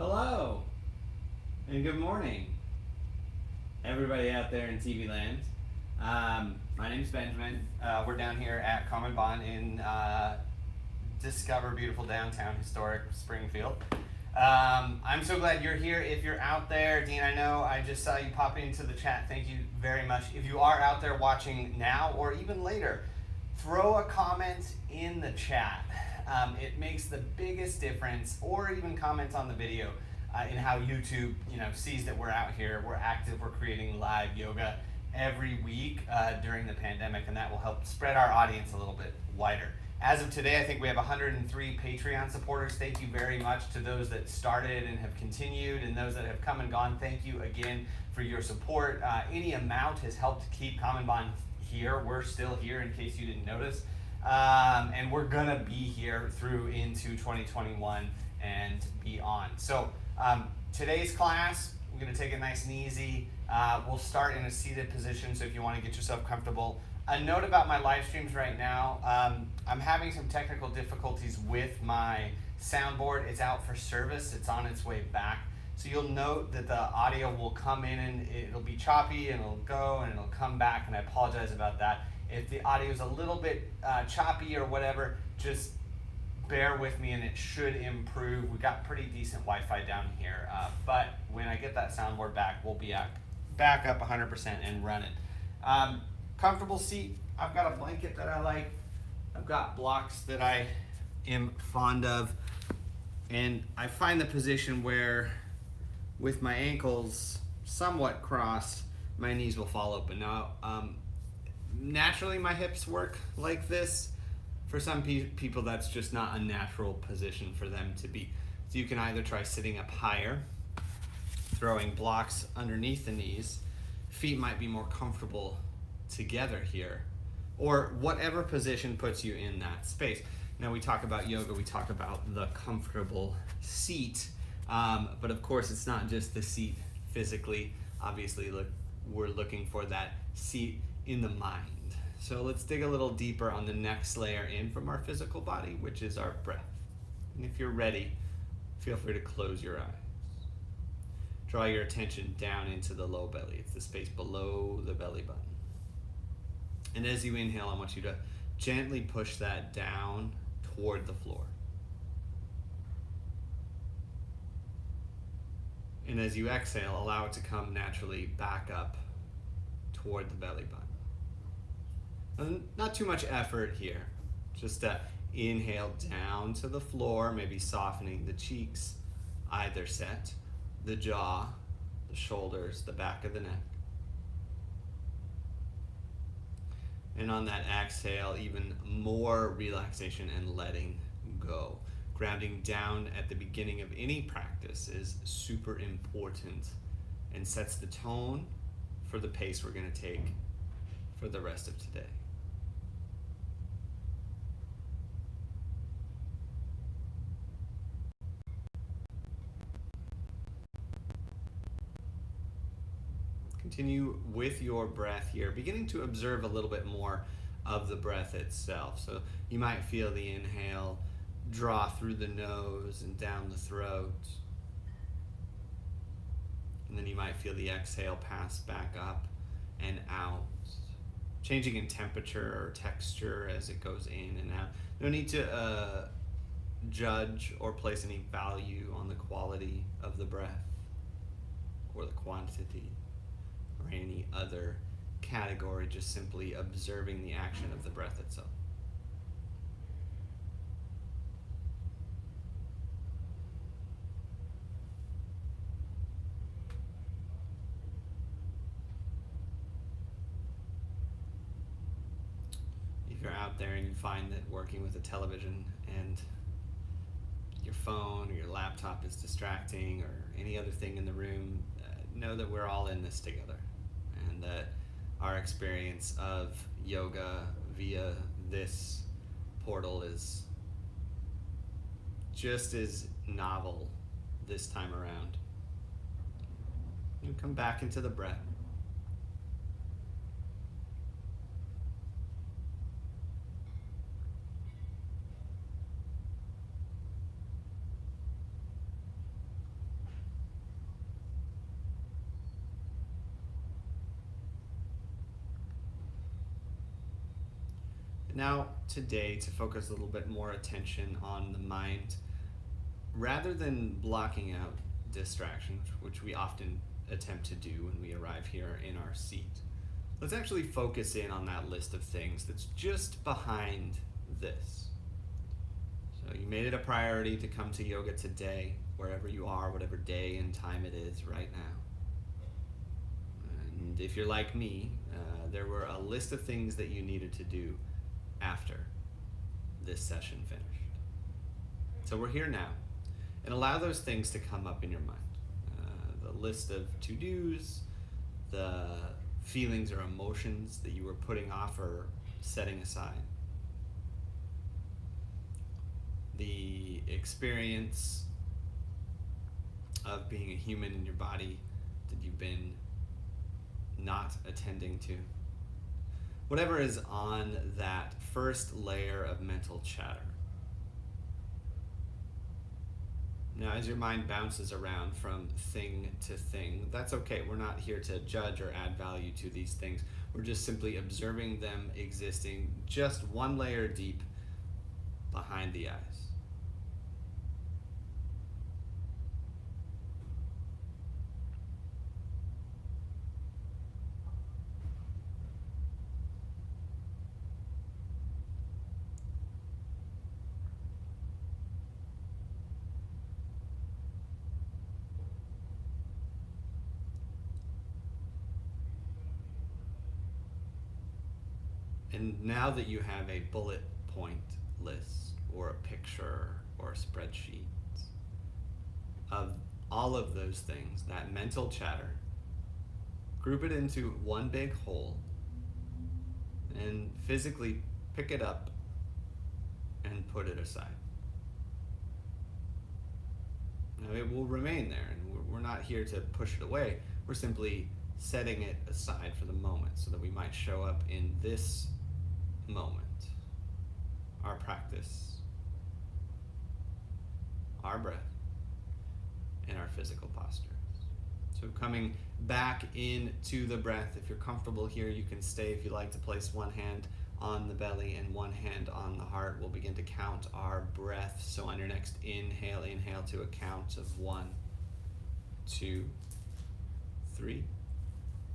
Hello, and good morning, everybody out there in TV land. My name's Benjamin. We're down here at Common Bond in Discover beautiful downtown historic Springfield. I'm so glad you're here. If you're out there, Dean, I know I just saw you pop into the chat. Thank you very much. If you are out there watching now or even later, throw a comment in the chat. It makes the biggest difference, or even comment on the video in how YouTube, sees that we're out here, we're active, we're creating live yoga every week during the pandemic, and that will help spread our audience a little bit wider. As of today, I think we have 103 Patreon supporters. Thank you very much to those that started and have continued, and those that have come and gone. Thank you again for your support. Any amount has helped keep Common Bond here. We're still here in case you didn't notice. And we're gonna be here through into 2021 and beyond. So today's class, we're gonna take it nice and easy. We'll start in a seated position, so if you wanna get yourself comfortable. A note about my live streams right now, I'm having some technical difficulties with my soundboard. It's out for service, it's on its way back. So you'll note that the audio will come in and it'll be choppy and it'll go and it'll come back, and I apologize about that. If the audio is a little bit choppy or whatever, just bear with me and it should improve. We've got pretty decent Wi-Fi down here, but when I get that soundboard back, we'll be back up 100% and running. Comfortable seat. I've got a blanket that I like. I've got blocks that I am fond of. And I find the position where with my ankles somewhat crossed, my knees will fall open. Now, naturally my hips work like this. For some people, that's just not a natural position for them to be. So you can either try sitting up higher, throwing blocks underneath the knees. Feet might be more comfortable together here, or whatever position puts you in that space. Now we talk about yoga, we talk about the comfortable seat, but of course it's not just the seat physically. Obviously, we're looking for that seat in the mind. So let's dig a little deeper on the next layer in from our physical body, which is our breath. And if you're ready, feel free to close your eyes. Draw your attention down into the low belly. It's the space below the belly button. And as you inhale, I want you to gently push that down toward the floor. And as you exhale, allow it to come naturally back up toward the belly button. And not too much effort here. Just inhale down to the floor, maybe softening the cheeks, either set, the jaw, the shoulders, the back of the neck. And on that exhale, even more relaxation and letting go. Grounding down at the beginning of any practice is super important and sets the tone for the pace we're going to take for the rest of today. Continue with your breath here, beginning to observe a little bit more of the breath itself. So you might feel the inhale draw through the nose and down the throat. And then you might feel the exhale pass back up and out, changing in temperature or texture as it goes in and out. No need to judge or place any value on the quality of the breath or the quantity or any other category, just simply observing the action of the breath itself. If you're out there and you find that working with a television and your phone or your laptop is distracting or any other thing in the room, know that we're all in this together, and that our experience of yoga via this portal is just as novel this time around. You come back into the breath. Now, today, to focus a little bit more attention on the mind, rather than blocking out distractions, which we often attempt to do when we arrive here in our seat, let's actually focus in on that list of things that's just behind this. So you made it a priority to come to yoga today, wherever you are, whatever day and time it is right now. And if you're like me, there were a list of things that you needed to do after this session finished. So we're here now, and allow those things to come up in your mind. The list of to-dos, the feelings or emotions that you were putting off or setting aside, the experience of being a human in your body that you've been not attending to. Whatever is on that first layer of mental chatter. Now, as your mind bounces around from thing to thing, that's okay. We're not here to judge or add value to these things. We're just simply observing them existing just one layer deep behind the eyes. And now that you have a bullet point list or a picture or a spreadsheet of all of those things, that mental chatter, group it into one big whole and physically pick it up and put it aside. Now it will remain there, and we're not here to push it away. We're simply setting it aside for the moment so that we might show up in this moment, our practice, our breath, and our physical postures. So coming back into the breath, if you're comfortable here, you can stay. If you like to place one hand on the belly and one hand on the heart, we'll begin to count our breath. So on your next inhale, inhale to a count of 1, 2, 3.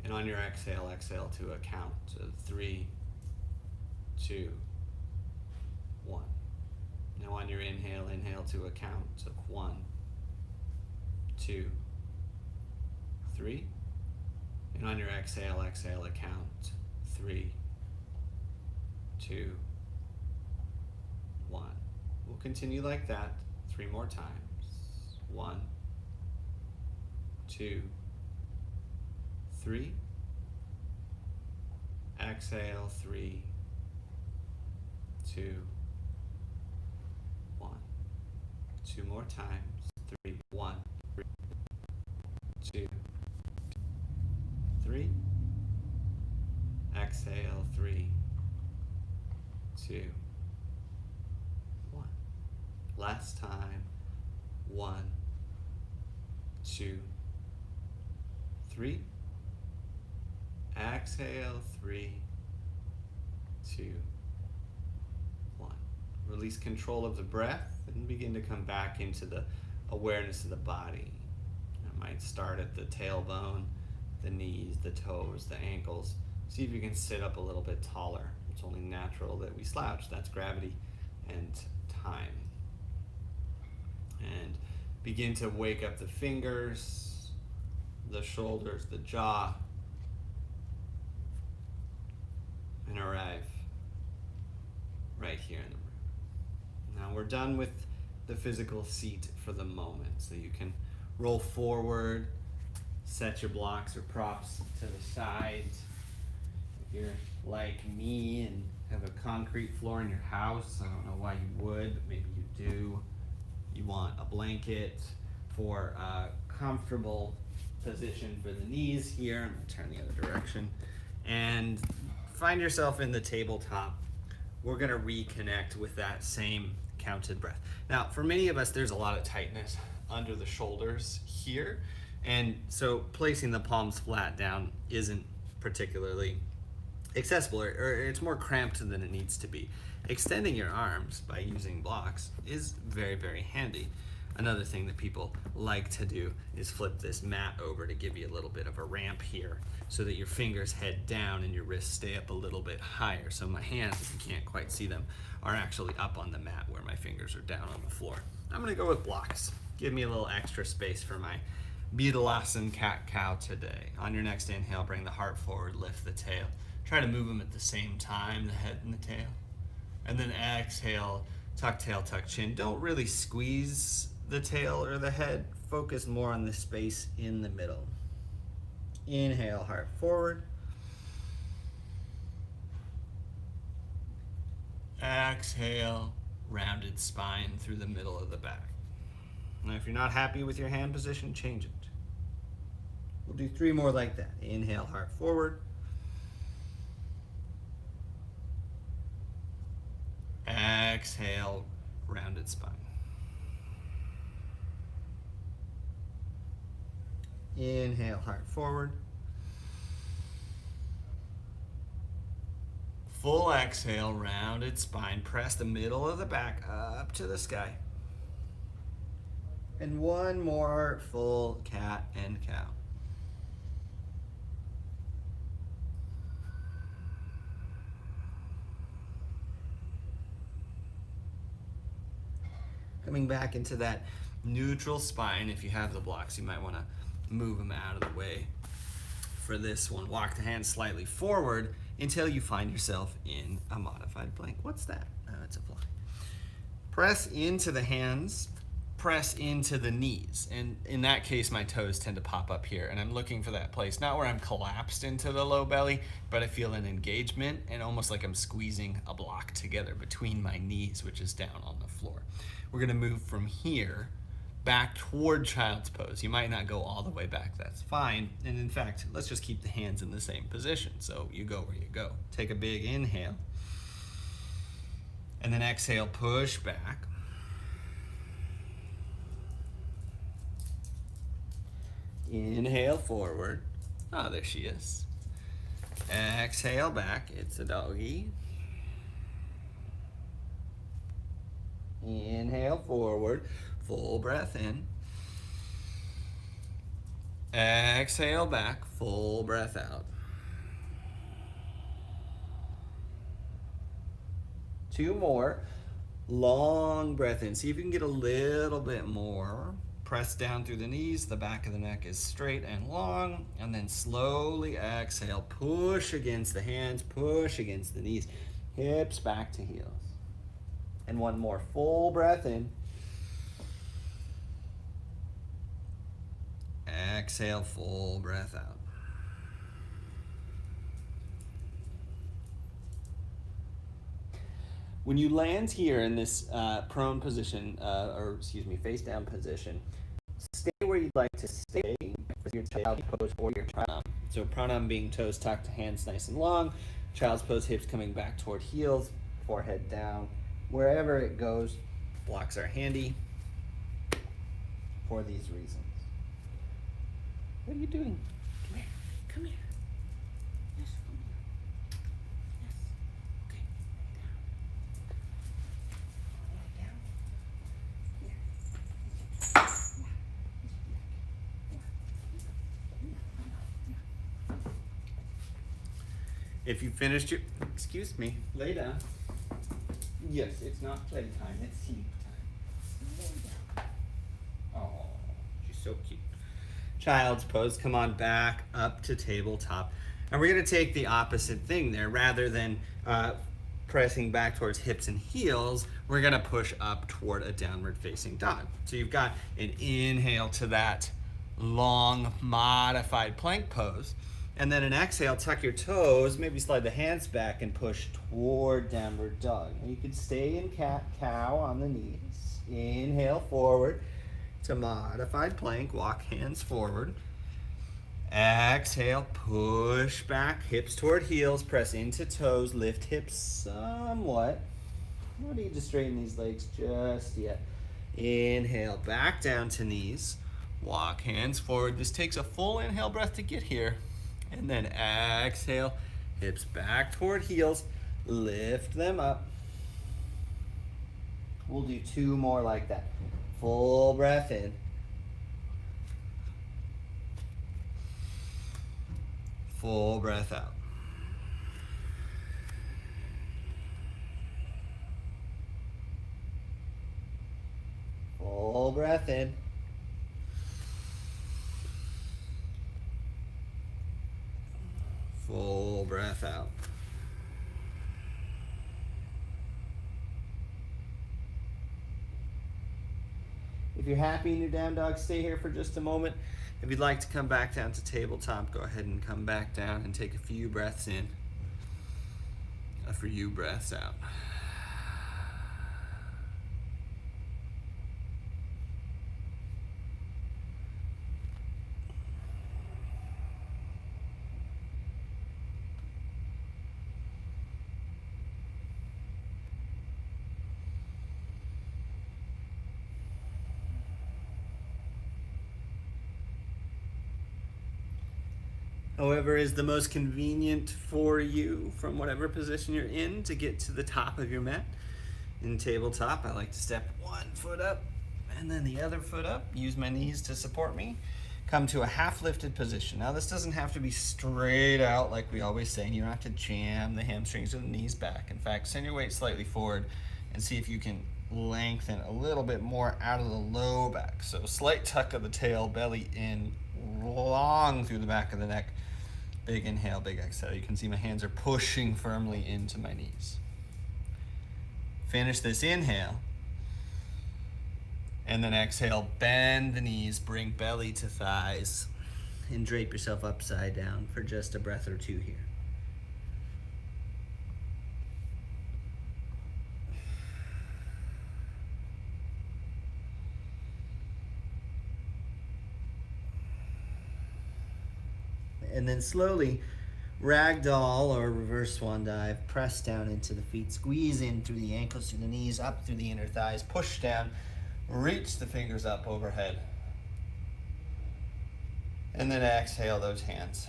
And on your exhale, exhale to a count of 3, 2, 1. Now on your inhale, inhale to a count of 1, 2, 3. And on your exhale, exhale a count 3, 2, 1. We'll continue like that 3 more times. 1, 2, 3. Exhale 3, 2, 1. 2 more times. 3, 1, 2, 3. Exhale 3, 2, 1. Last time. 1, 2, 3. Exhale 3, 2, 1. Release control of the breath and begin to come back into the awareness of the body. It might start at the tailbone, the knees, the toes, the ankles. See if you can sit up a little bit taller. It's only natural that we slouch. That's gravity and time. And begin to wake up the fingers, the shoulders, the jaw, and arrive right here in the room. Now we're done with the physical seat for the moment, so you can roll forward, set your blocks or props to the side. If you're like me and have a concrete floor in your house, I don't know why you would, but maybe you do. You want a blanket for a comfortable position for the knees here. I'm gonna turn the other direction. And find yourself in the tabletop. We're gonna reconnect with that same counted breath. Now, for many of us, there's a lot of tightness under the shoulders here. And so placing the palms flat down isn't particularly accessible, or it's more cramped than it needs to be. Extending your arms by using blocks is very, very handy. Another thing that people like to do is flip this mat over to give you a little bit of a ramp here so that your fingers head down and your wrists stay up a little bit higher. So my hands, if you can't quite see them, are actually up on the mat where my fingers are down on the floor. I'm gonna go with blocks. Give me a little extra space for my Bidalasan cat-cow today. On your next inhale, bring the heart forward, lift the tail. Try to move them at the same time, the head and the tail. And then exhale, tuck tail, tuck chin. Don't really squeeze the tail or the head. Focus more on the space in the middle. Inhale, heart forward. Exhale, rounded spine through the middle of the back. Now, if you're not happy with your hand position, change it. We'll do 3 more like that. Inhale, heart forward. Exhale, rounded spine. Inhale, heart forward. Full exhale, rounded spine. Press the middle of the back up to the sky. And 1 more full cat and cow. Coming back into that neutral spine. If you have the blocks, you might want to move them out of the way for this one. Walk the hands slightly forward until you find yourself in a modified plank. What's that? Oh, it's a fly. Press into the hands, press into the knees. And in that case, my toes tend to pop up here. And I'm looking for that place, not where I'm collapsed into the low belly, but I feel an engagement and almost like I'm squeezing a block together between my knees, which is down on the floor. We're gonna move from here back toward child's pose. You might not go all the way back, that's fine. And in fact, let's just keep the hands in the same position. So you go where you go. Take a big inhale. And then exhale, push back. Inhale forward. Oh, there she is. Exhale back, it's a doggy. Inhale forward, full breath in. Exhale back, full breath out. 2 more. Long breath in. See if you can get a little bit more. Press down through the knees. The back of the neck is straight and long. And then slowly exhale. Push against the hands. Push against the knees. Hips back to heels. And 1 more. Full breath in. Exhale, full breath out. When you land here in this prone position, face down position, stay where you'd like to stay with your child's pose or your pranam. So pranam being toes tucked, hands nice and long, child's pose, hips coming back toward heels, forehead down. Wherever it goes, blocks are handy for these reasons. What are you doing? Come here. Come here. Yes, come here. Yes. Okay. Lay down. If you finished your, excuse me, lay down. Yes, it's not playtime, it's sleep time. Lay down. Oh, she's so cute. Child's pose, come on back up to tabletop. And we're gonna take the opposite thing there. Rather than pressing back towards hips and heels, we're gonna push up toward a downward facing dog. So you've got an inhale to that long modified plank pose. And then an exhale, tuck your toes, maybe slide the hands back and push toward downward dog. And you could stay in cat-cow on the knees. Inhale forward to modified plank, walk hands forward. Exhale, push back, hips toward heels, press into toes, lift hips somewhat. You don't need to straighten these legs just yet. Inhale, back down to knees, walk hands forward. This takes a full inhale breath to get here. And then exhale, Hips back toward heels. Lift them up. We'll do 2 more like that. Full breath in. Full breath out. Full breath in. Full breath out. If you're happy in your down dog, stay here for just a moment. If you'd like to come back down to tabletop, go ahead and come back down and take a few breaths in, a few breaths out. However is the most convenient for you from whatever position you're in to get to the top of your mat. In tabletop, I like to step 1 foot up and then the other foot up. Use my knees to support me. Come to a half lifted position. Now this doesn't have to be straight out like we always say. You don't have to jam the hamstrings or the knees back. In fact, send your weight slightly forward and see if you can lengthen a little bit more out of the low back. So slight tuck of the tail, belly in, long through the back of the neck. Big inhale, big exhale. You can see my hands are pushing firmly into my knees. Finish this inhale. And then exhale, bend the knees, bring belly to thighs, and drape yourself upside down for just a breath or 2 here. And then slowly, ragdoll or reverse swan dive, press down into the feet, squeeze in through the ankles, through the knees, up through the inner thighs, push down, reach the fingers up overhead. And then exhale those hands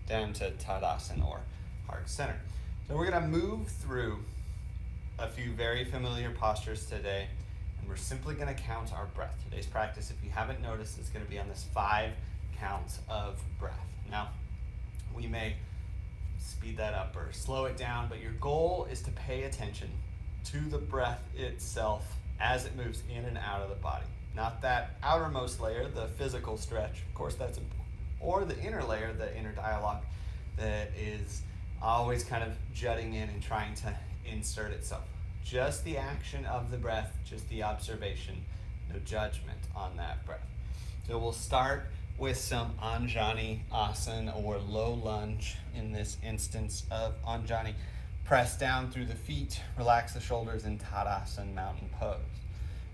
down to Tadasana or heart center. So we're gonna move through a few very familiar postures today, and we're simply gonna count our breath. Today's practice, if you haven't noticed, is gonna be on this 5 counts of breath. Now, we may speed that up or slow it down, but your goal is to pay attention to the breath itself as it moves in and out of the body. Not that outermost layer, the physical stretch, of course that's important, or the inner layer, the inner dialogue that is always kind of jutting in and trying to insert itself. Just the action of the breath, just the observation, no judgment on that breath. So we'll start with some Anjani Asana or low lunge in this instance of Anjani. Press down through the feet, relax the shoulders in Tadasana mountain pose.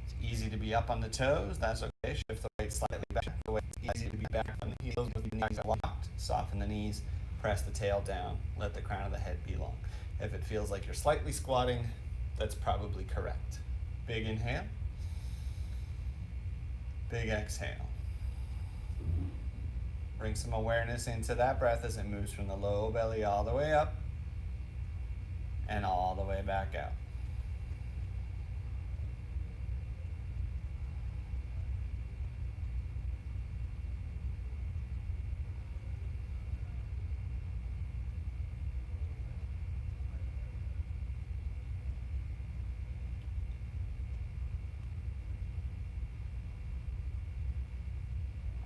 It's easy to be up on the toes, that's okay. Shift the weight slightly back. The way it's easy to be back on the heels with the knees locked. Soften the knees, press the tail down, let the crown of the head be long. If it feels like you're slightly squatting, that's probably correct. Big inhale, big exhale. Bring some awareness into that breath as it moves from the low belly all the way up and all the way back out.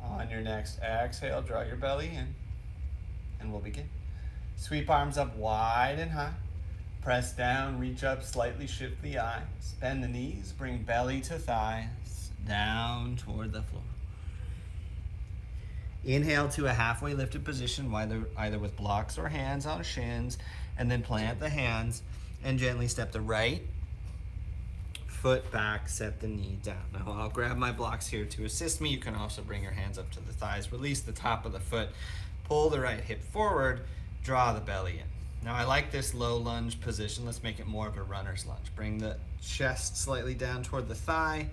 On your next exhale, draw your belly in, and we'll begin. Sweep arms up wide and high. Press down, reach up, slightly shift the eyes. Bend the knees, bring belly to thighs, down toward the floor. Inhale to a halfway lifted position, either with blocks or hands on shins, and then plant the hands and gently step the right foot back, set the knee down. Now I'll grab my blocks here to assist me. You can also bring your hands up to the thighs, release the top of the foot, pull the right hip forward, draw the belly in. Now I like this low lunge position. Let's make it more of a runner's lunge. Bring the chest slightly down toward the thigh,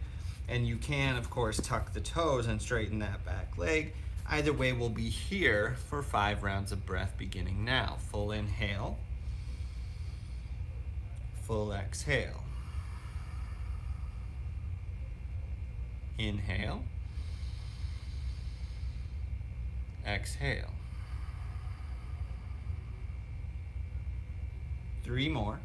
and you can, of course, tuck the toes and straighten that back leg. Either way, we'll be here for 5 rounds of breath beginning now. Full inhale, full exhale. Inhale, exhale. 3 more.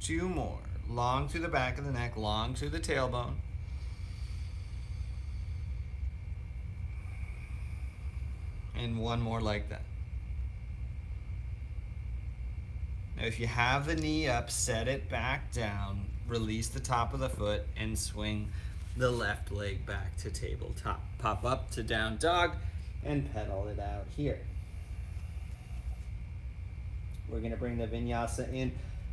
Two more. Long through the back of the neck, long through the tailbone. And one more like that. Now if you have the knee up, set it back down, release the top of the foot, and swing the left leg back to tabletop. Pop up to down dog and pedal it out here. We're gonna bring the vinyasa in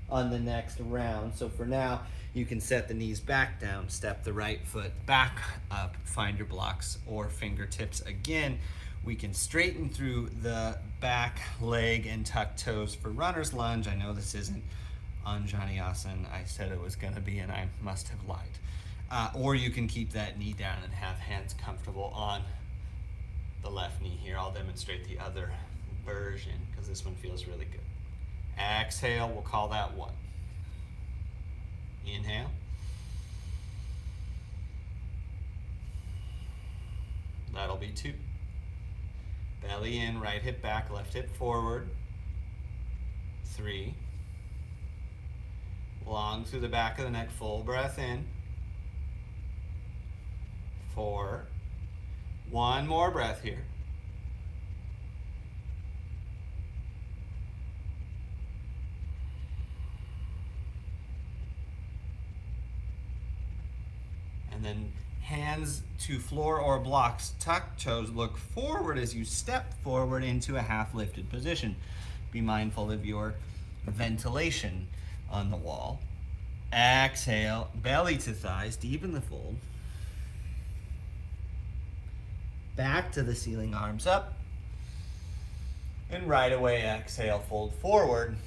on the next round. So for now, you can set the knees back down, step the right foot back up, find your blocks or fingertips again. We can straighten through the back leg and tuck toes for runner's lunge. I know this isn't Anjaneyasana. I said it was gonna be and I must have lied. Or you can keep that knee down and have hands comfortable on the left knee here. I'll demonstrate the other version because this one feels really good. Exhale, we'll call that 1. Inhale. That'll be 2. Belly in, right hip back, left hip forward. 3. Long through the back of the neck, full breath in. 4. One more breath here. And then hands to floor or blocks, tuck toes, look forward as you step forward into a half lifted position. Be mindful of your ventilation on the wall. Exhale, belly to thighs, deepen the fold. Back to the ceiling, arms up. And right away, exhale, fold forward.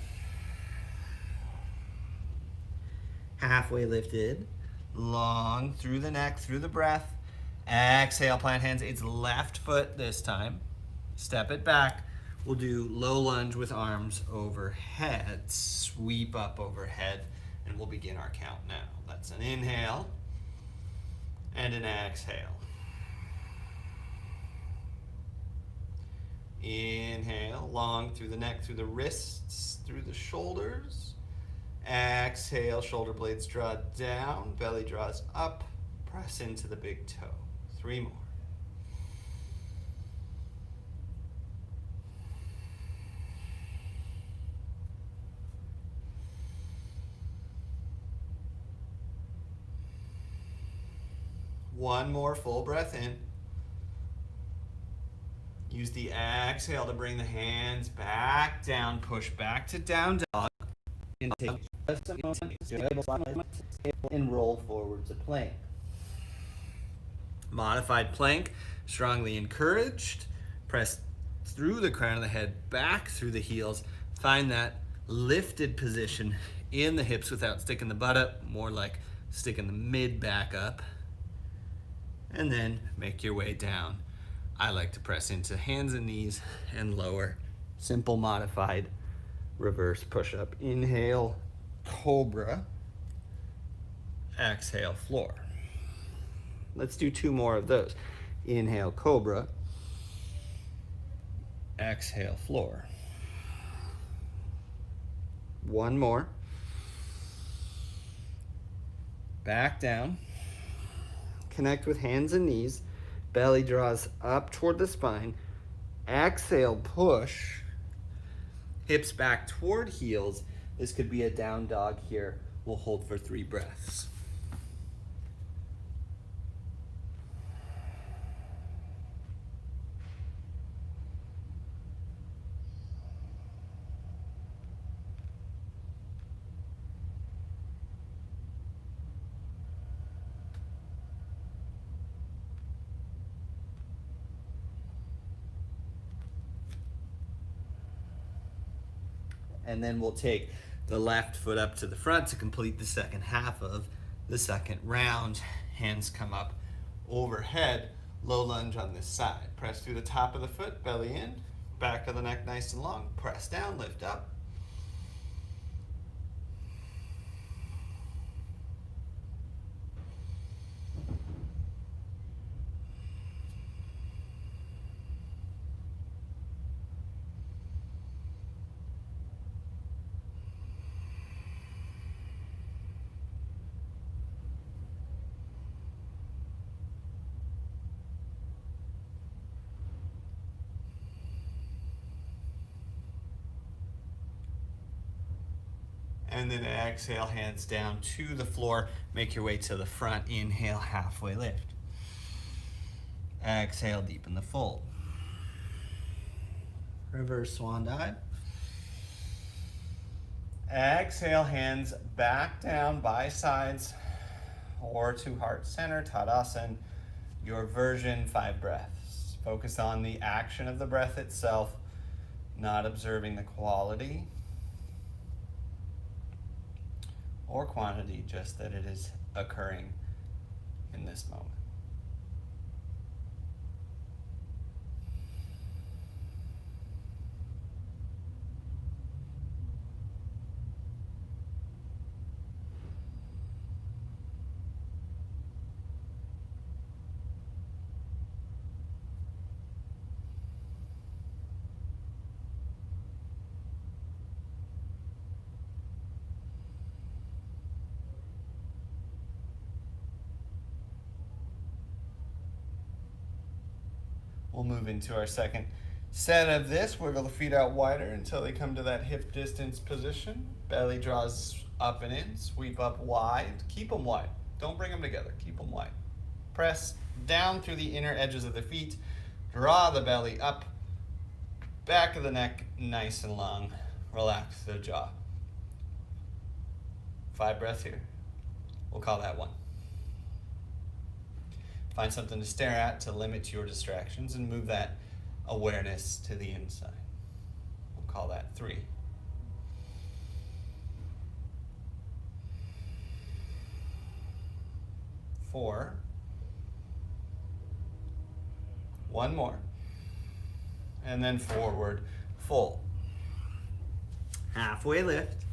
Halfway lifted. Long through the neck, through the breath. Exhale, plant hands. It's left foot this time. Step it back. We'll do low lunge with arms overhead. Sweep up overhead. And we'll begin our count now. That's an inhale and an exhale. Inhale, long through the neck, through the wrists, through the shoulders. Exhale, shoulder blades draw down, belly draws up, press into the big toe. 3 more. One more full breath in. Use the exhale to bring the hands back down, push back to down dog. And take and roll forward to plank. Modified plank, strongly encouraged. Press through the crown of the head, back through the heels. Find that lifted position in the hips without sticking the butt up, more like sticking the mid back up. And then make your way down. I like to press into hands and knees and lower. Simple modified reverse push-up. Inhale, cobra. Exhale, floor. Let's do 2 more of those. Inhale, cobra. Exhale, floor. 1 more. Back down. Connect with hands and knees. Belly draws up toward the spine. Exhale, push. Hips back toward heels. This could be a down dog here. We'll hold for 3 breaths. And then we'll take the left foot up to the front to complete the second half of the second round. Hands come up overhead, low lunge on this side. Press through the top of the foot, belly in, back of the neck nice and long, press down, lift up. And then exhale, hands down to the floor. Make your way to the front. Inhale, halfway lift. Exhale, deepen the fold. Reverse swan dive. Exhale, hands back down by sides or to heart center, Tadasana. Your version, 5 breaths. Focus on the action of the breath itself, not observing the quality or quantity, just that it is occurring in this moment. We'll move into our second set of this. Wiggle the feet out wider until they come to that hip distance position. Belly draws up and in. Sweep up wide. Keep them wide. Don't bring them together. Keep them wide. Press down through the inner edges of the feet. Draw the belly up. Back of the neck nice and long. Relax the jaw. 5 breaths here. We'll call that 1. Find something to stare at to limit your distractions and move that awareness to the inside. We'll call that 3. 4. 1 more. And then forward fold. Halfway lift.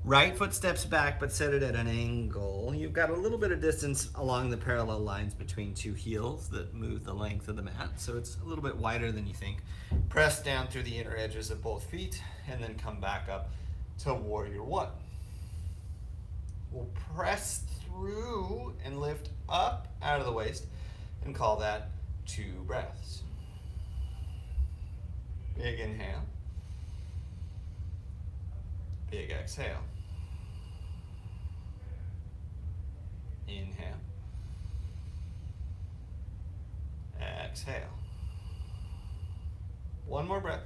Right foot steps back, but set it at an angle. You've got a little bit of distance along the parallel lines between 2 heels that move the length of the mat, so it's a little bit wider than you think. Press down through the inner edges of both feet, and then come back up to warrior 1. We'll press through and lift up out of the waist, and call that 2 breaths. Big inhale. Big exhale. Inhale. Exhale. 1 more breath.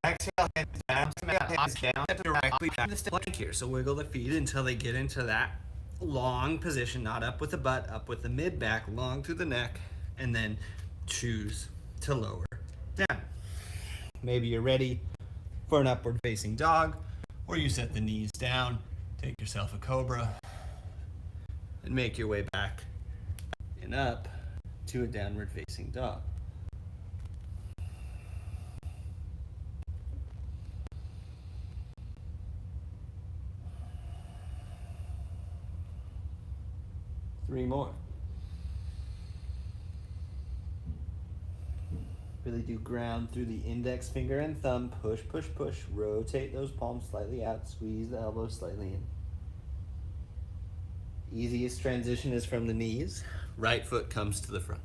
Exhale, hands down, directly back to the plank here. So wiggle the feet until they get into that long position, not up with the butt, up with the mid back, long through the neck, and then choose to lower down. Maybe you're ready for an upward facing dog, or you set the knees down, take yourself a cobra, and make your way back and up to a downward facing dog. Three more. Really do ground through the index finger and thumb. Push, push, push. Rotate those palms slightly out. Squeeze the elbows slightly in. Easiest transition is from the knees. Right foot comes to the front.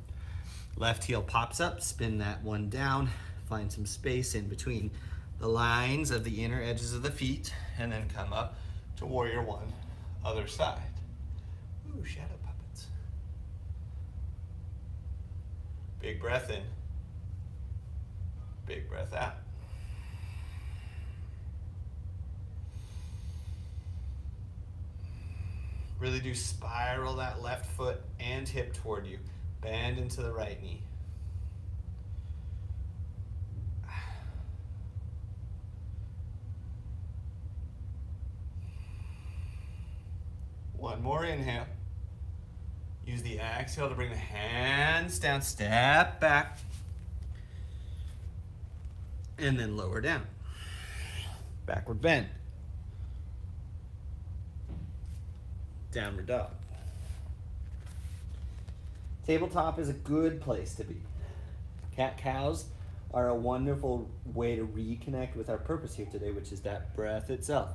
Left heel pops up. Spin that one down. Find some space in between the lines of the inner edges of the feet. And then come up to warrior 1, other side. Ooh, shadow puppets. Big breath in. Big breath out. Really do spiral that left foot and hip toward you. Bend into the right knee. One more inhale. Use the exhale to bring the hands down, step back, and then lower down. Backward bend. Downward dog. Tabletop is a good place to be. Cat-cows are a wonderful way to reconnect with our purpose here today, which is that breath itself.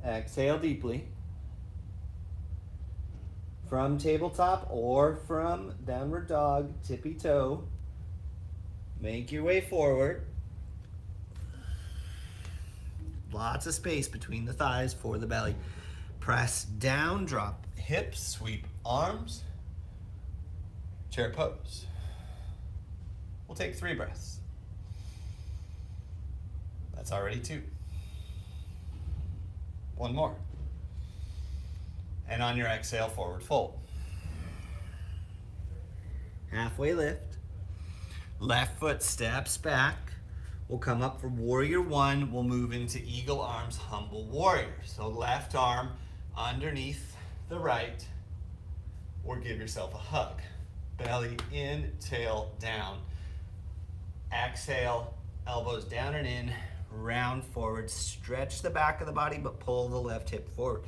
Exhale deeply. From tabletop or from downward dog, tippy toe, make your way forward. Lots of space between the thighs for the belly. Press down, drop hips, sweep arms. Chair pose. We'll take 3 breaths. That's already 2. One more. And on your exhale, forward fold. Halfway lift. Left foot steps back. We'll come up for warrior 1. We'll move into eagle arms, humble warrior. So left arm underneath the right, or give yourself a hug. Belly in, tail down. Exhale, elbows down and in, round forward. Stretch the back of the body, but pull the left hip forward.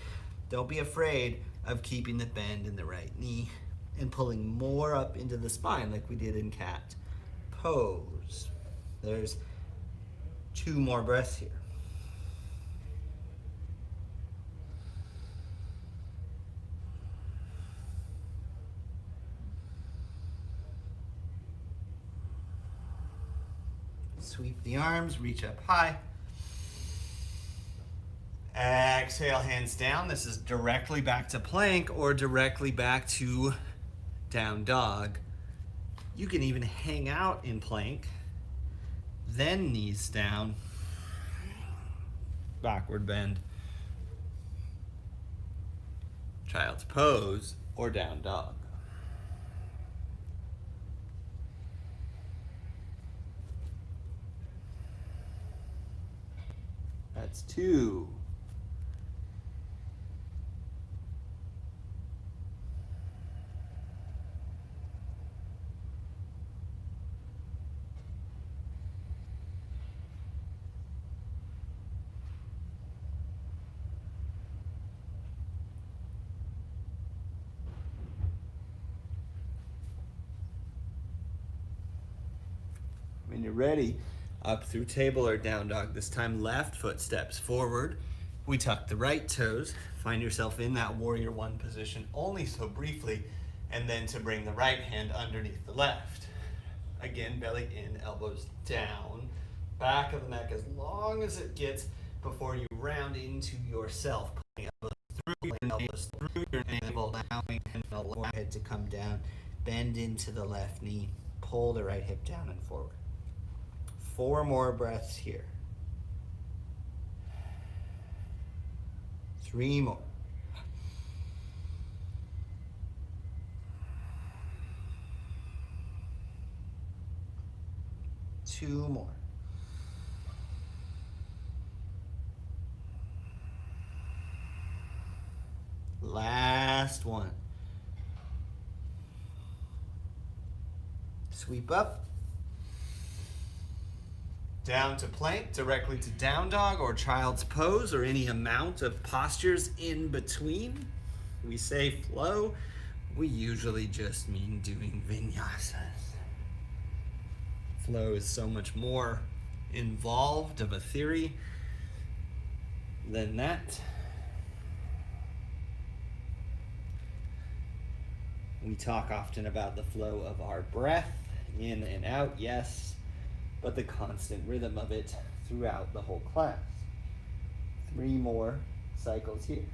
Don't be afraid of keeping the bend in the right knee and pulling more up into the spine like we did in cat pose. There's 2 more breaths here. Sweep the arms, reach up high. Exhale, hands down. This is directly back to plank or directly back to down dog. You can even hang out in plank, then knees down, backward bend, child's pose, or down dog. That's 2. When you're ready, up through table or down dog. This time left foot steps forward. We tuck the right toes. Find yourself in that warrior 1 position only so briefly, and then to bring the right hand underneath the left. Again, belly in, elbows down. Back of the neck as long as it gets before you round into yourself. Pulling elbows through your navel, allowing the lower head to come down. Bend into the left knee. Pull the right hip down and forward. 4 more breaths here. 3 more. 2 more. Last one. Sweep up. Down to plank, directly to down dog or child's pose, or any amount of postures in between. We say flow, we usually just mean doing vinyasas. Flow is so much more involved of a theory than that. We talk often about the flow of our breath, in and out, yes, but the constant rhythm of it throughout the whole class. 3 more cycles here.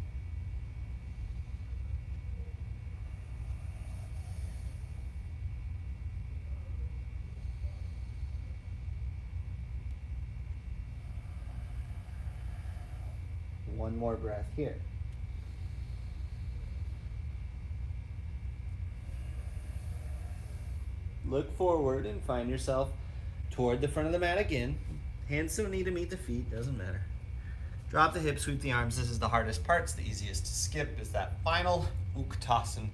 One more breath here. look forward and find yourself toward the front of the mat again. Hands don't need to meet the feet, doesn't matter. Drop the hips, sweep the arms. This is the hardest part. It's the easiest to skip, is that final Utkatasana,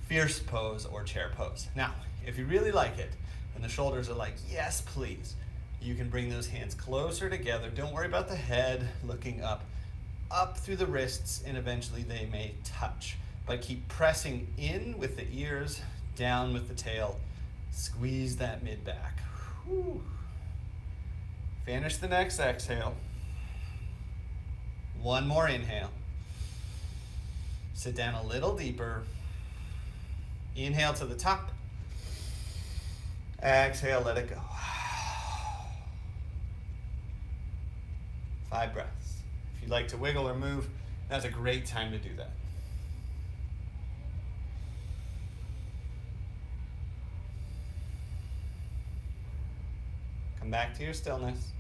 fierce pose or chair pose. Now, if you really like it, and the shoulders are like, yes, please, you can bring those hands closer together. Don't worry about the head looking up through the wrists, and eventually they may touch. But keep pressing in with the ears, down with the tail. Squeeze that mid back. Whew. Finish the next exhale. One more inhale. Sit down a little deeper. Inhale to the top. Exhale, let it go. 5 breaths. If you'd like to wiggle or move, that's a great time to do that. Come back to your stillness.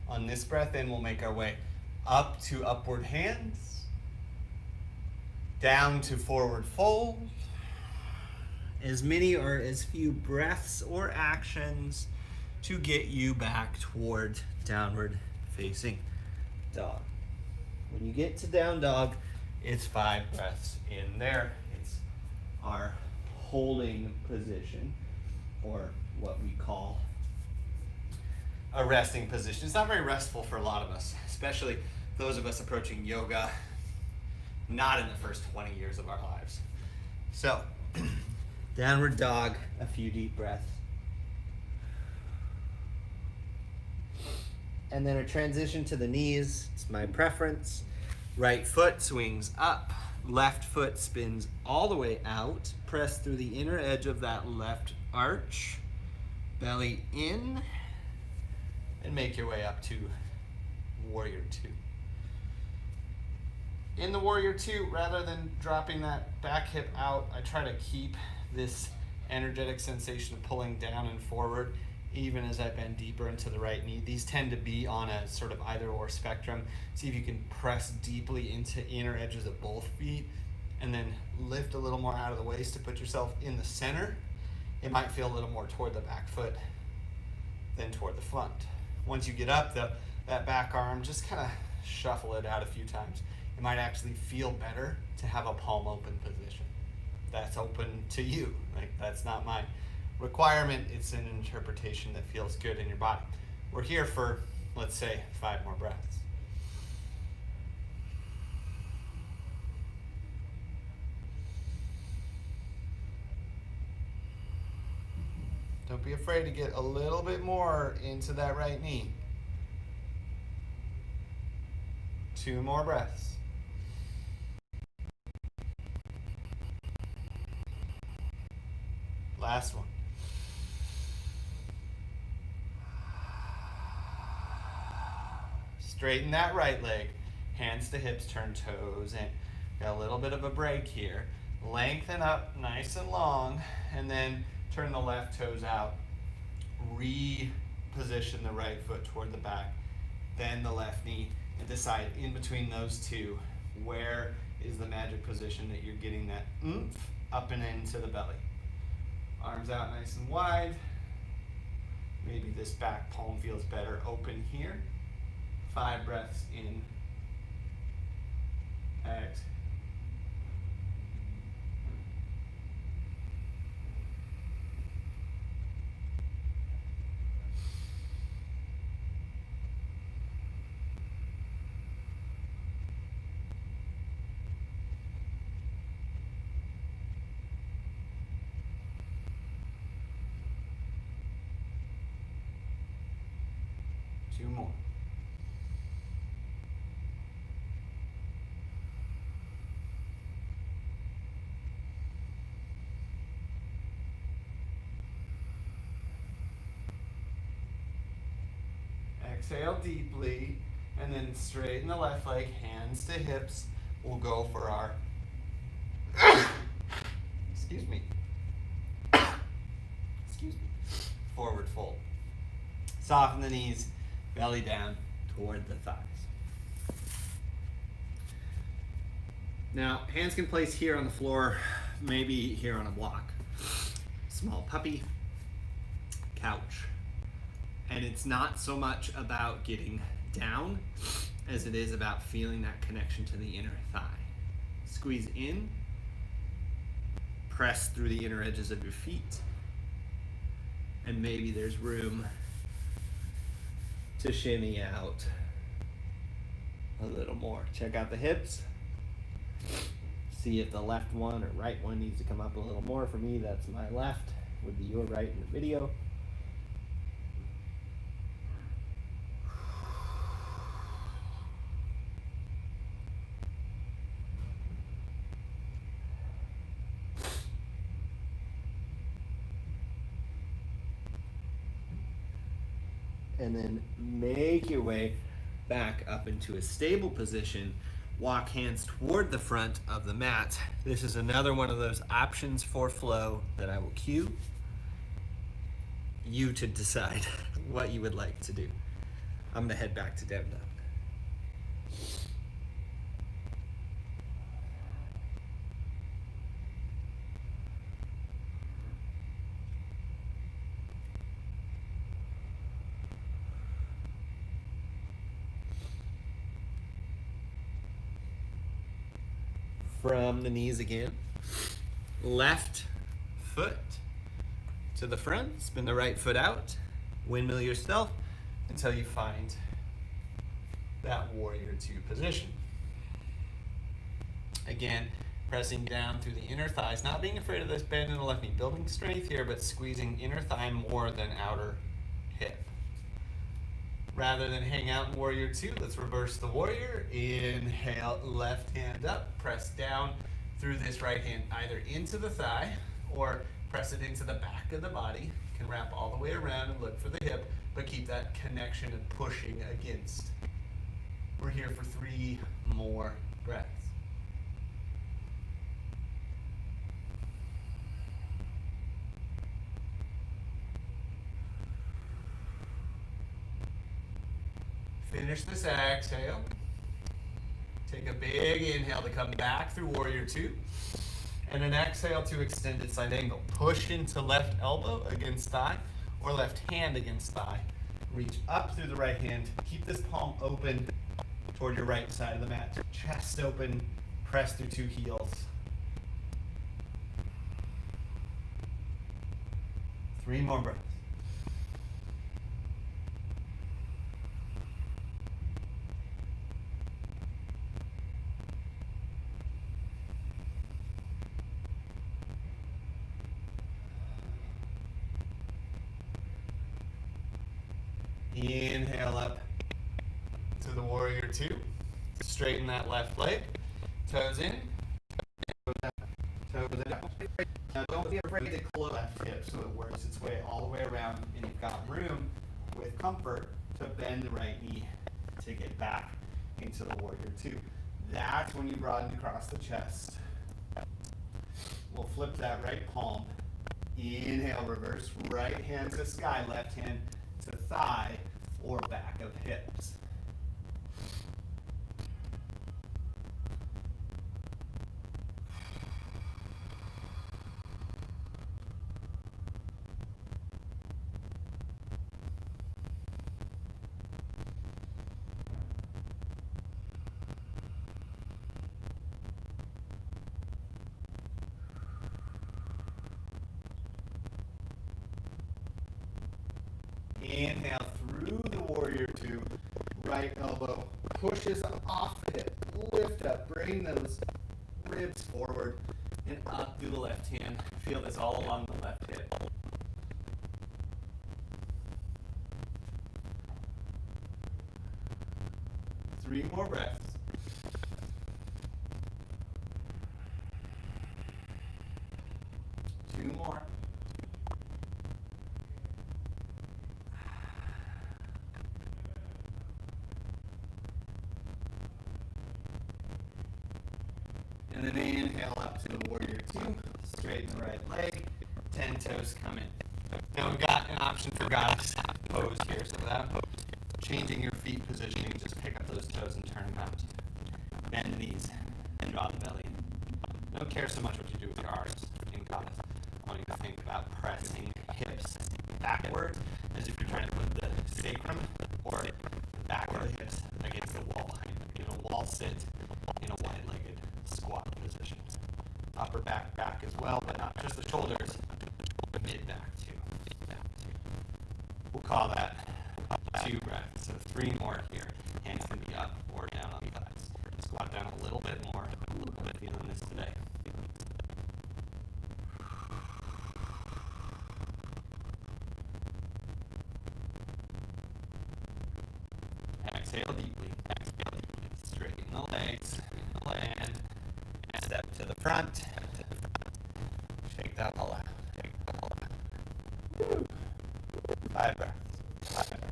On this breath in, we'll make our way up to upward hands, down to forward fold. As many or as few breaths or actions to get you back toward downward facing dog. When you get to down dog, it's 5 breaths in there. It's our holding position, or what we call a resting position. It's not very restful for a lot of us, especially those of us approaching yoga not in the first 20 years of our lives. So, downward dog, a few deep breaths. And then a transition to the knees. It's my preference. Right foot swings up, left foot spins all the way out. Press through the inner edge of that left arch. Belly in. And make your way up to Warrior 2. In the Warrior 2, rather than dropping that back hip out, I try to keep this energetic sensation of pulling down and forward, even as I bend deeper into the right knee. These tend to be on a sort of either or spectrum. See if you can press deeply into inner edges of both feet, and then lift a little more out of the waist to put yourself in the center. It might feel a little more toward the back foot than toward the front. Once you get up, that back arm, just kind of shuffle it out a few times. It might actually feel better to have a palm open position. That's open to you. Like, that's not my requirement. It's an interpretation that feels good in your body. We're here for, let's say, 5 more breaths. Don't be afraid to get a little bit more into that right knee. 2 more breaths. Last one. Straighten that right leg. Hands to hips, turn toes in. Got a little bit of a break here. Lengthen up nice and long, and then turn the left toes out. Reposition the right foot toward the back. Bend the left knee and decide in between those two, where is the magic position that you're getting that oomph up and into the belly. Arms out nice and wide. Maybe this back palm feels better open here. 5 breaths in. Exhale. Two more. Exhale deeply, and then straighten the left leg, hands to hips. We'll go for our, excuse me, excuse me. forward fold. Soften the knees, belly down toward the thighs. Now, hands can place here on the floor, maybe here on a block. Small puppy, couch. And it's not so much about getting down as it is about feeling that connection to the inner thigh. Squeeze in, press through the inner edges of your feet, and maybe there's room to shimmy out a little more. Check out the hips. See if the left one or right one needs to come up a little more. For me, that's my left, would be your right in the video. And then make your way back up into a stable position. Walk hands toward the front of the mat. This is another one of those options for flow that I will cue you to decide what you would like to do. I'm gonna head back to down dog. From the knees again. Left foot to the front, spin the right foot out, windmill yourself until you find that warrior two position. Again, pressing down through the inner thighs, not being afraid of this bend in the left knee, building strength here, but squeezing inner thigh more than outer hip. Rather than hang out in warrior two, let's reverse the warrior. Inhale, left hand up, press down through this right hand, either into the thigh or press it into the back of the body. You can wrap all the way around and look for the hip, but keep that connection and pushing against. We're here for 3 more breaths. Finish this exhale. Take a big inhale to come back through warrior two. And an exhale to extended side angle. Push into left elbow against thigh or left hand against thigh. Reach up through the right hand. Keep this palm open toward your right side of the mat. Chest open, press through 2 heels. 3 more breaths. Inhale up to the warrior two. Straighten that left leg. Toes in. Toes out. Now don't be afraid to close left hip so it works its way all the way around and you've got room with comfort to bend the right knee to get back into the warrior two. That's when you broaden across the chest. We'll flip that right palm. Inhale, reverse. Right hand to sky, left hand to thigh or back of hips. Inhale through the warrior two, right elbow pushes off the hip, lift up, bring those ribs forward and up through the left hand. Feel this all along the left hip. Three more breaths. Two more. And then inhale up to the warrior two. Straighten the right leg. 10 toes come in. Now we've got an option for goddess pose here, so without changing your feet positioning, just pick up those toes and turn them out. Bend the knees and draw the belly in. Don't care so much what you do with your arms in goddess. I want you to think about pressing hips backward as if you're trying to put the sacrum or back of the hips against the wall. In a wall sit in a wide-legged squat position. Upper back as well, but not just the shoulders, mid back too. We'll call that 2 breaths. So 3 more here. Hands can be up or down on the thighs. Squat down a little bit more. A little bit feeling this today. Exhale deeply. Exhale deeply. Straighten the legs. And step to the front. Shake that all out. Shake that all out. Woo. 5 breaths. 5 breaths.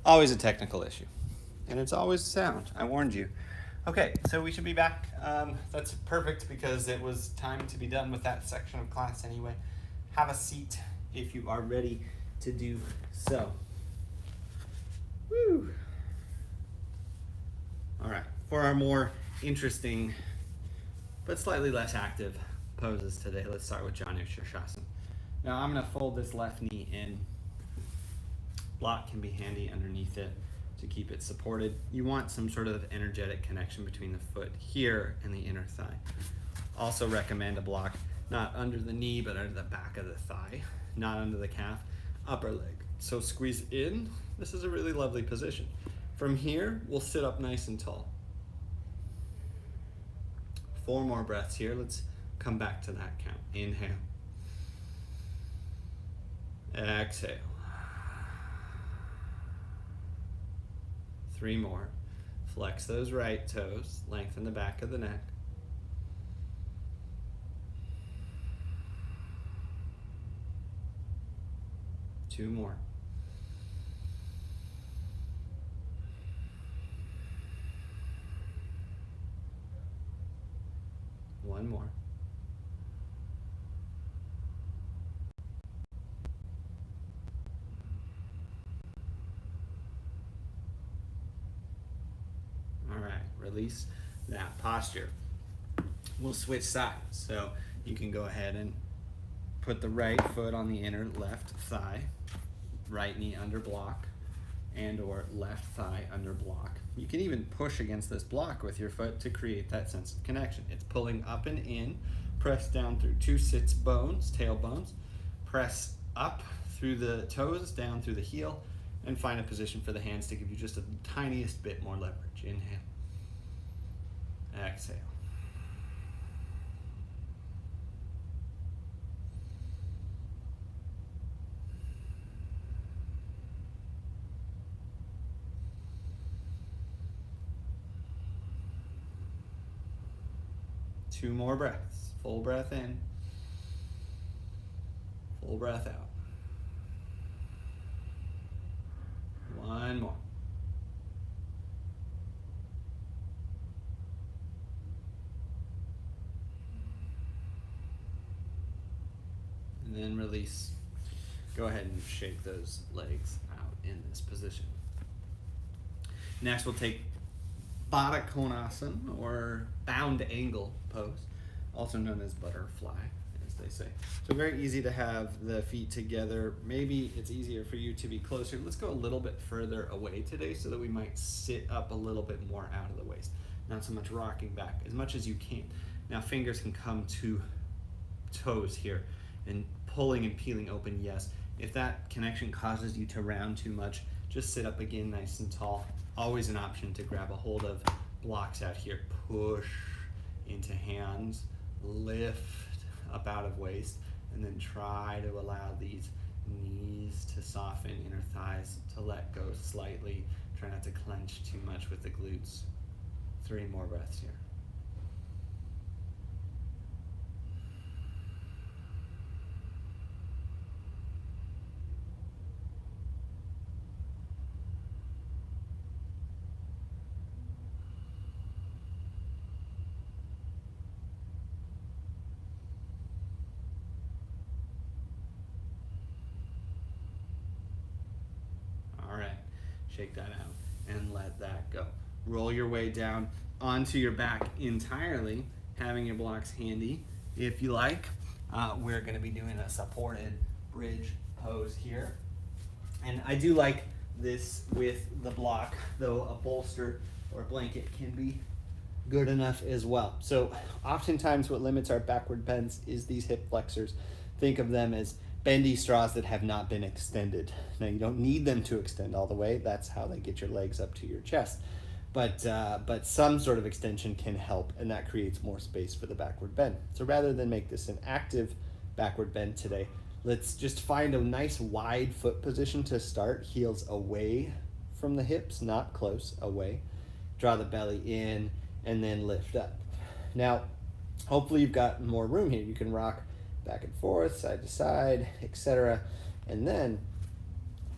Always a technical issue, and it's always sound. I warned you. Okay, so we should be back. That's perfect because it was time to be done with that section of class anyway. Have a seat if you are ready to do so. Woo! All right, for our more interesting but slightly less active poses today, let's start with Janu Shirshasana. Now I'm going to fold this left knee in. Block can be handy underneath it to keep it supported. You want some sort of energetic connection between the foot here and the inner thigh. Also recommend a block not under the knee but under the back of the thigh, not under the calf, upper leg. So squeeze in. This is a really lovely position. From here, we'll sit up nice and tall. 4 more breaths here. Let's come back to that count. Inhale. Exhale. 3 more. Flex those right toes. Lengthen the back of the neck. 2 more. 1 more. All right, release that posture. We'll switch sides. So you can go ahead and put the right foot on the inner left thigh, right knee under block, and or left thigh under block. You can even push against this block with your foot to create that sense of connection. It's pulling up and in, press down through 2 sits bones, tail bones, press up through the toes, down through the heel, and find a position for the hands to give you just a tiniest bit more leverage. Inhale. Exhale. Two more breaths. Full breath in. Full breath out. 1 more. And then release. Go ahead and shake those legs out in this position. Next, we'll take Baddha Konasana, or bound angle pose, also known as butterfly, as they say. So very easy to have the feet together. Maybe it's easier for you to be closer. Let's go a little bit further away today so that we might sit up a little bit more out of the waist. Not so much rocking back, as much as you can. Now fingers can come to toes here, and pulling and peeling open, yes. If that connection causes you to round too much, just sit up again nice and tall. Always an option to grab a hold of blocks out here. Push into hands, lift up out of waist, and then try to allow these knees to soften, inner thighs to let go slightly. Try not to clench too much with the glutes. 3 more breaths here. All right, shake that out and let that go. Roll your way down onto your back entirely, having your blocks handy if you like. We're going to be doing a supported bridge pose here. And I do like this with the block, though a bolster or a blanket can be good enough as well. So oftentimes what limits our backward bends is these hip flexors. Think of them as bendy straws that have not been extended. Now you don't need them to extend all the way. That's how they get your legs up to your chest. But some sort of extension can help, and that creates more space for the backward bend. So rather than make this an active backward bend today, let's just find a nice wide foot position to start. Heels away from the hips, not close, away. Draw the belly in and then lift up. Now, hopefully you've got more room here. You can rock back and forth, side to side, etc. And then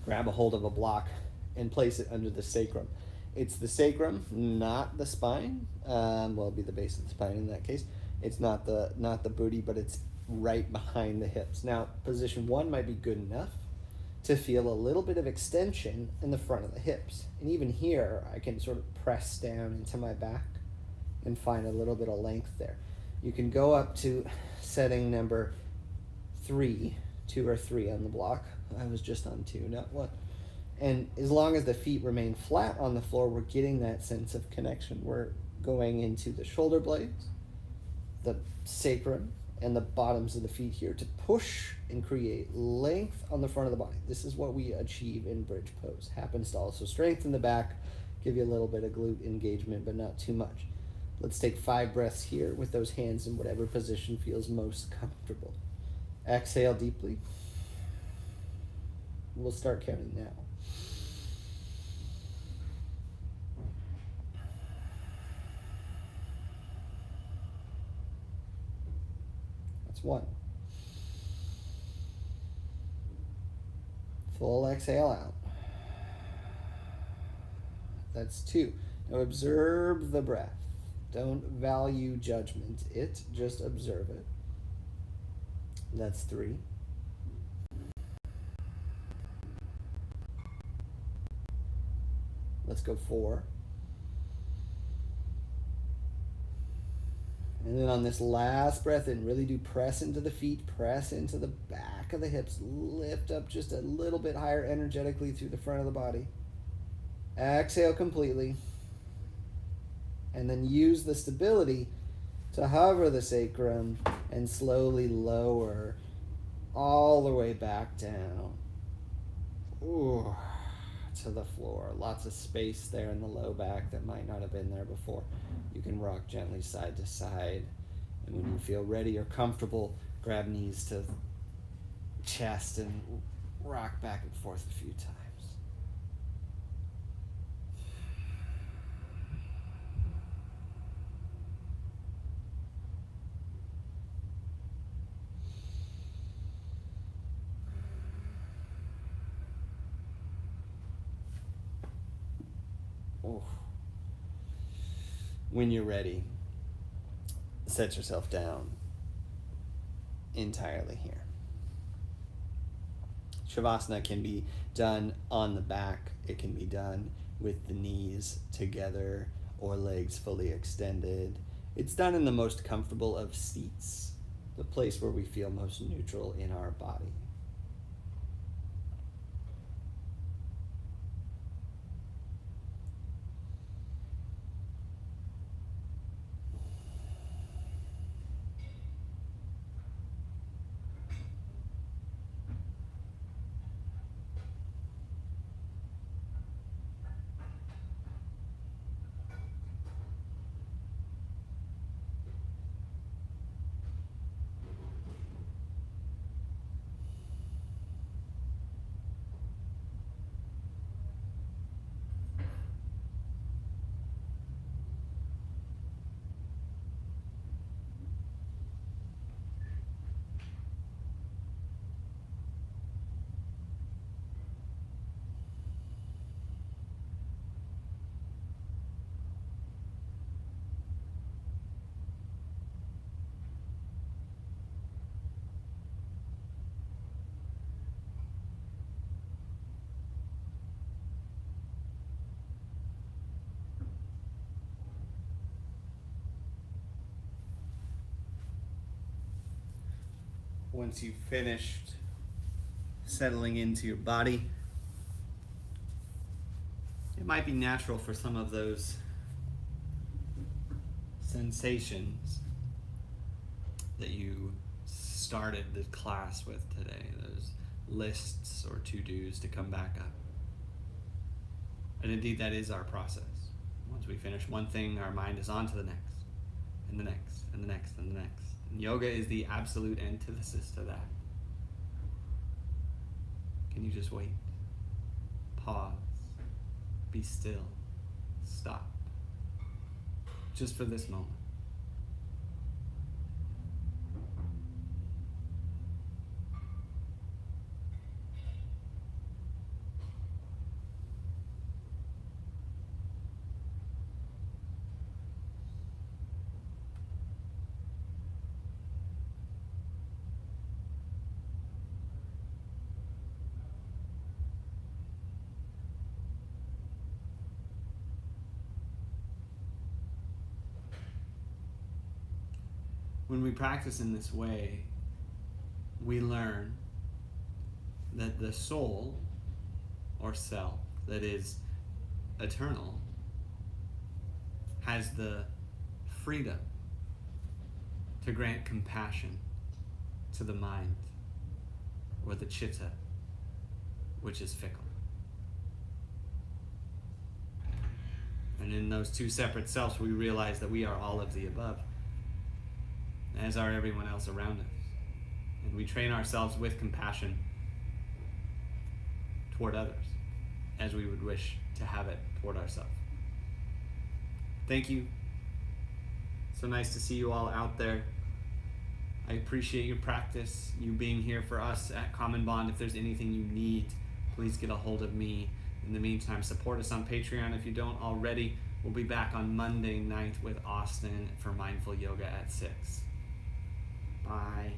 grab a hold of a block and place it under the sacrum. It's the sacrum, not the spine. Well, it'll be the base of the spine in that case. It's not the booty, but it's right behind the hips. Now, position 1 might be good enough to feel a little bit of extension in the front of the hips. And even here, I can sort of press down into my back and find a little bit of length there. You can go up to setting number 3, 2 or 3 on the block. I was just on 2, not 1. And as long as the feet remain flat on the floor, we're getting that sense of connection. We're going into the shoulder blades, the sacrum, and the bottoms of the feet here to push and create length on the front of the body. This is what we achieve in bridge pose. Happens to also strengthen the back, give you a little bit of glute engagement, but not too much. Let's take 5 breaths here with those hands in whatever position feels most comfortable. Exhale deeply. We'll start counting now. That's 1. Full exhale out. That's 2. Now observe the breath. Don't value judgment it, just observe it. That's 3. Let's go 4. And then on this last breath in, really do press into the feet, press into the back of the hips, lift up just a little bit higher energetically through the front of the body. Exhale completely. And then use the stability to hover the sacrum and slowly lower all the way back down. Ooh, to the floor. Lots of space there in the low back that might not have been there before. You can rock gently side to side. And when you feel ready or comfortable, grab knees to chest and rock back and forth a few times. When you're ready, set yourself down entirely here. Shavasana can be done on the back. It can be done with the knees together or legs fully extended. It's done in the most comfortable of seats. the place where we feel most neutral in our body. Once you've finished settling into your body, it might be natural for some of those sensations that you started the class with today, those lists or to-dos, to come back up. And indeed, that is our process. Once we finish one thing, our mind is on to the next, and the next, and the next, and the next. And yoga is the absolute antithesis to that. Can you just wait? Pause. Be still. Stop. Just for this moment. When we practice in this way, we learn that the soul, or self, that is eternal, has the freedom to grant compassion to the mind, or the chitta, which is fickle. And in those two separate selves, we realize that we are all of the above, as are everyone else around us. And we train ourselves with compassion toward others, as we would wish to have it toward ourselves. Thank you. So nice to see you all out there. I appreciate your practice, you being here for us at Common Bond. If there's anything you need, please get a hold of me. In the meantime, support us on Patreon if you don't already. We'll be back on Monday night with Austin for Mindful Yoga at 6. Bye.